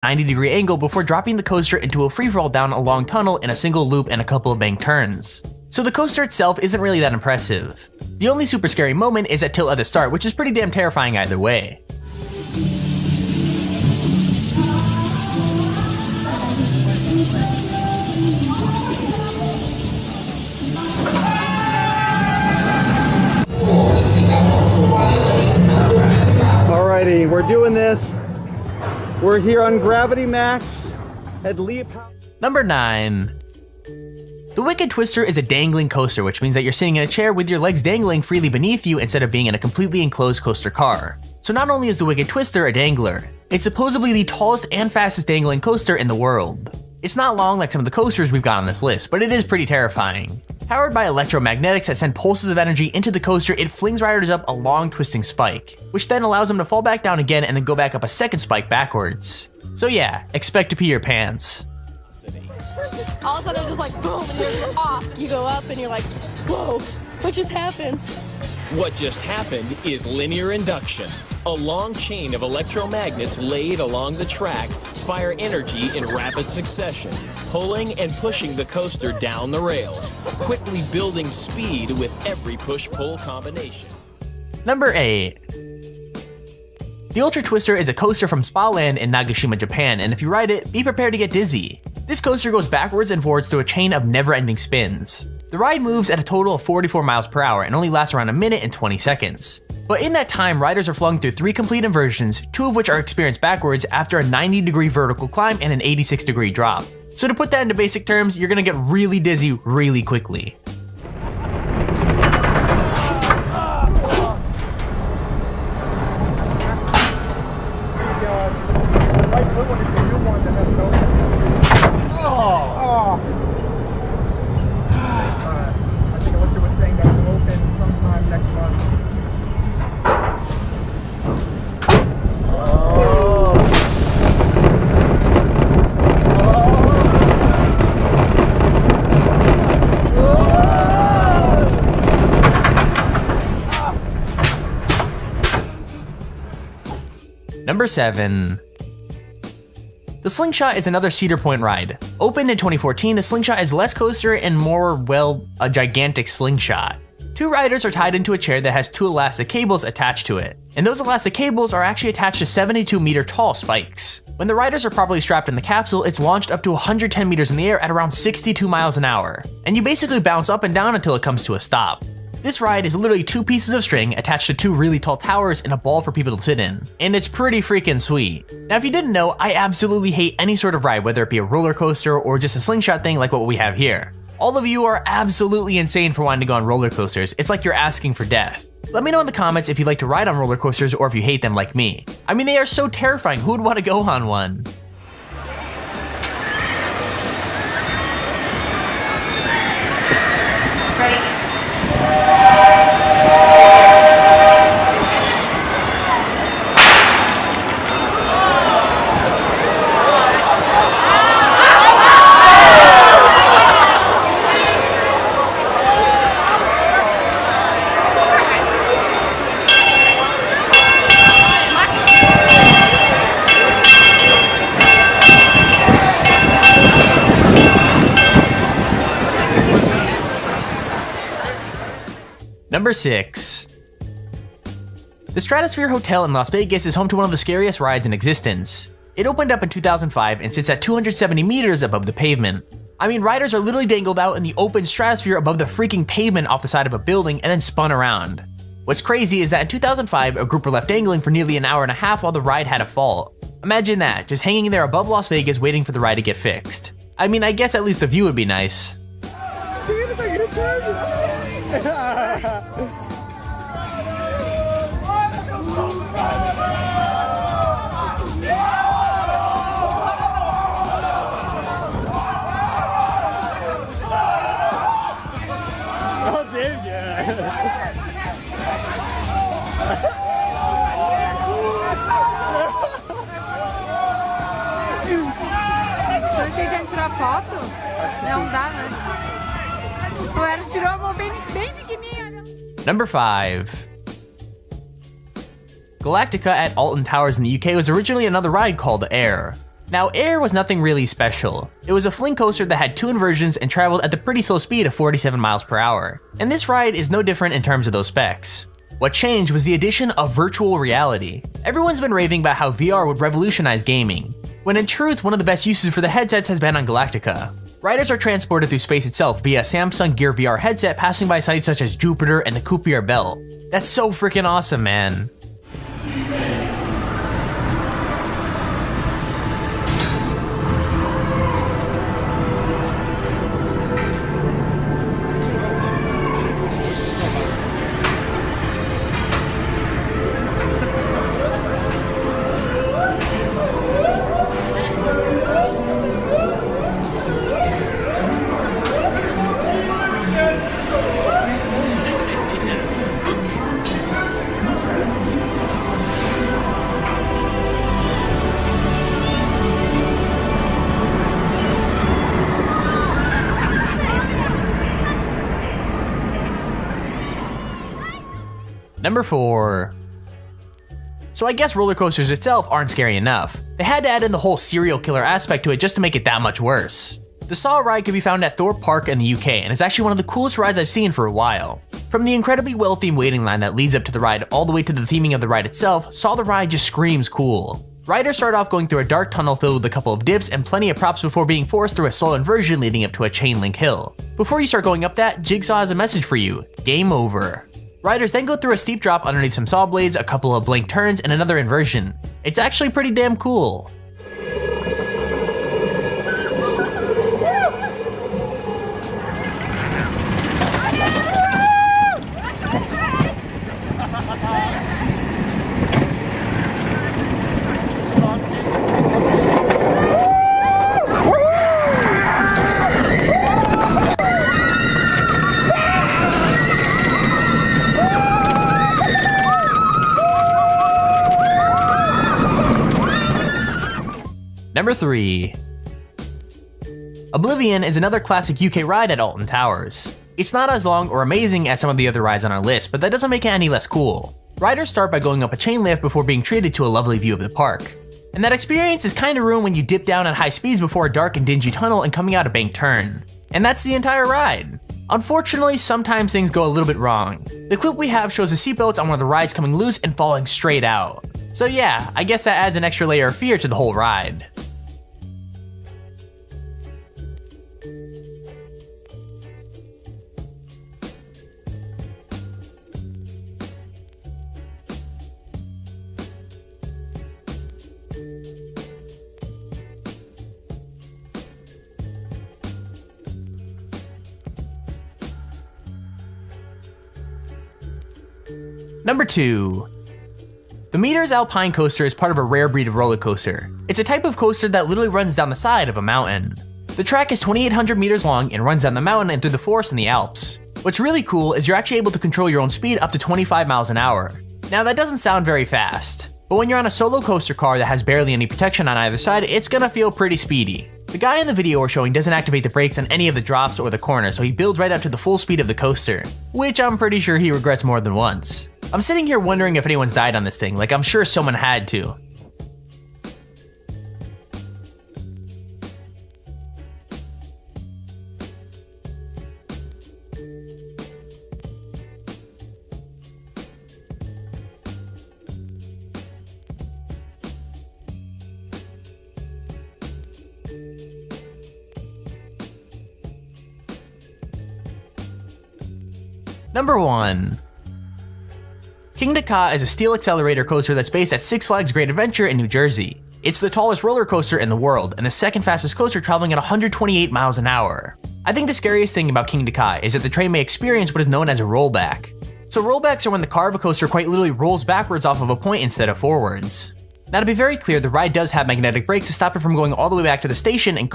90-degree angle before dropping the coaster into a free-fall down a long tunnel in a single loop and a couple of banked turns. So the coaster itself isn't really that impressive. The only super scary moment is at tilt at the start, which is pretty damn terrifying either way. Alrighty, we're doing this. We're here on Gravity Max at Leap. Number 9. The Wicked Twister is a dangling coaster, which means that you're sitting in a chair with your legs dangling freely beneath you instead of being in a completely enclosed coaster car. So not only is the Wicked Twister a dangler, it's supposedly the tallest and fastest dangling coaster in the world. It's not long like some of the coasters we've got on this list, but it is pretty terrifying. Powered by electromagnetics that send pulses of energy into the coaster, it flings riders up a long twisting spike, which then allows them to fall back down again and then go back up a second spike backwards. So yeah, expect to pee your pants. All of a sudden it was just like boom and you're off. You go up and you're like, whoa, what just happened? What just happened is linear induction. A long chain of electromagnets laid along the track fire energy in rapid succession, pulling and pushing the coaster down the rails, quickly building speed with every push-pull combination. Number 8. The Ultra Twister is a coaster from Spa Land in Nagashima, Japan, and if you ride it, be prepared to get dizzy. This coaster goes backwards and forwards through a chain of never-ending spins. The ride moves at a total of 44 miles per hour and only lasts around a minute and 20 seconds. But in that time, riders are flung through 3 complete inversions, 2 of which are experienced backwards after a 90-degree vertical climb and an 86-degree drop. So to put that into basic terms, you're gonna get really dizzy really quickly. Number 7. The Slingshot is another Cedar Point ride. Opened in 2014, the Slingshot is less coaster and more, well, a gigantic slingshot. 2 riders are tied into a chair that has 2 elastic cables attached to it, and those elastic cables are actually attached to 72-meter tall spikes. When the riders are properly strapped in the capsule, it's launched up to 110 meters in the air at around 62 miles an hour, and you basically bounce up and down until it comes to a stop. This ride is literally 2 pieces of string attached to 2 really tall towers and a ball for people to sit in, and it's pretty freaking sweet. Now if you didn't know, I absolutely hate any sort of ride, whether it be a roller coaster or just a slingshot thing like what we have here. All of you are absolutely insane for wanting to go on roller coasters. It's like you're asking for death. Let me know in the comments if you like to ride on roller coasters or if you hate them like me. I mean, they are so terrifying. Who would want to go on one? Number 6. The Stratosphere Hotel in Las Vegas is home to one of the scariest rides in existence. It opened up in 2005 and sits at 270 meters above the pavement. I mean, riders are literally dangled out in the open stratosphere above the freaking pavement off the side of a building and then spun around. What's crazy is that in 2005, a group were left dangling for nearly an hour and a half while the ride had a fault. Imagine that, just hanging there above Las Vegas waiting for the ride to get fixed. I mean, I guess at least the view would be nice. Tô tentando tirar foto? Não dá, né? O Eros tirou a mão bem pequenininha. Number 5. Galactica at Alton Towers in the UK was originally another ride called Air. Now, Air was nothing really special. It was a fling coaster that had 2 inversions and traveled at the pretty slow speed of 47 miles per hour. And this ride is no different in terms of those specs. What changed was the addition of virtual reality. Everyone's been raving about how VR would revolutionize gaming, when in truth, one of the best uses for the headsets has been on Galactica. Riders are transported through space itself via a Samsung Gear VR headset, passing by sites such as Jupiter and the Kuiper Belt. That's so freaking awesome, man. Number 4. So I guess roller coasters itself aren't scary enough. They had to add in the whole serial killer aspect to it just to make it that much worse. The Saw ride can be found at Thorpe Park in the UK and is actually one of the coolest rides I've seen for a while. From the incredibly well-themed waiting line that leads up to the ride all the way to the theming of the ride itself, Saw the ride just screams cool. Riders start off going through a dark tunnel filled with a couple of dips and plenty of props before being forced through a slow inversion leading up to a chain link hill. Before you start going up that, Jigsaw has a message for you: game over. Riders then go through a steep drop underneath some saw blades, a couple of blank turns, and another inversion. It's actually pretty damn cool. Number 3. Oblivion is another classic UK ride at Alton Towers. It's not as long or amazing as some of the other rides on our list, but that doesn't make it any less cool. Riders start by going up a chain lift before being treated to a lovely view of the park. And that experience is kind of ruined when you dip down at high speeds before a dark and dingy tunnel and coming out a banked turn. And that's the entire ride. Unfortunately, sometimes things go a little bit wrong. The clip we have shows the seatbelts on one of the rides coming loose and falling straight out. So yeah, I guess that adds an extra layer of fear to the whole ride. Number 2. The Meters Alpine Coaster is part of a rare breed of roller coaster. It's a type of coaster that literally runs down the side of a mountain. The track is 2,800 meters long and runs down the mountain and through the forest in the Alps. What's really cool is you're actually able to control your own speed up to 25 miles an hour. Now that doesn't sound very fast, but when you're on a solo coaster car that has barely any protection on either side, it's gonna feel pretty speedy. The guy in the video we're showing doesn't activate the brakes on any of the drops or the corners, so he builds right up to the full speed of the coaster, which I'm pretty sure he regrets more than once. I'm sitting here wondering if anyone's died on this thing, like I'm sure someone had to. Number 1. Kingda Ka is a steel accelerator coaster that's based at Six Flags Great Adventure in New Jersey. It's the tallest roller coaster in the world and the second fastest coaster, traveling at 128 miles an hour. I think the scariest thing about Kingda Ka is that the train may experience what is known as a rollback. So rollbacks are when the car of a coaster quite literally rolls backwards off of a point instead of forwards. Now to be very clear, the ride does have magnetic brakes to stop it from going all the way back to the station and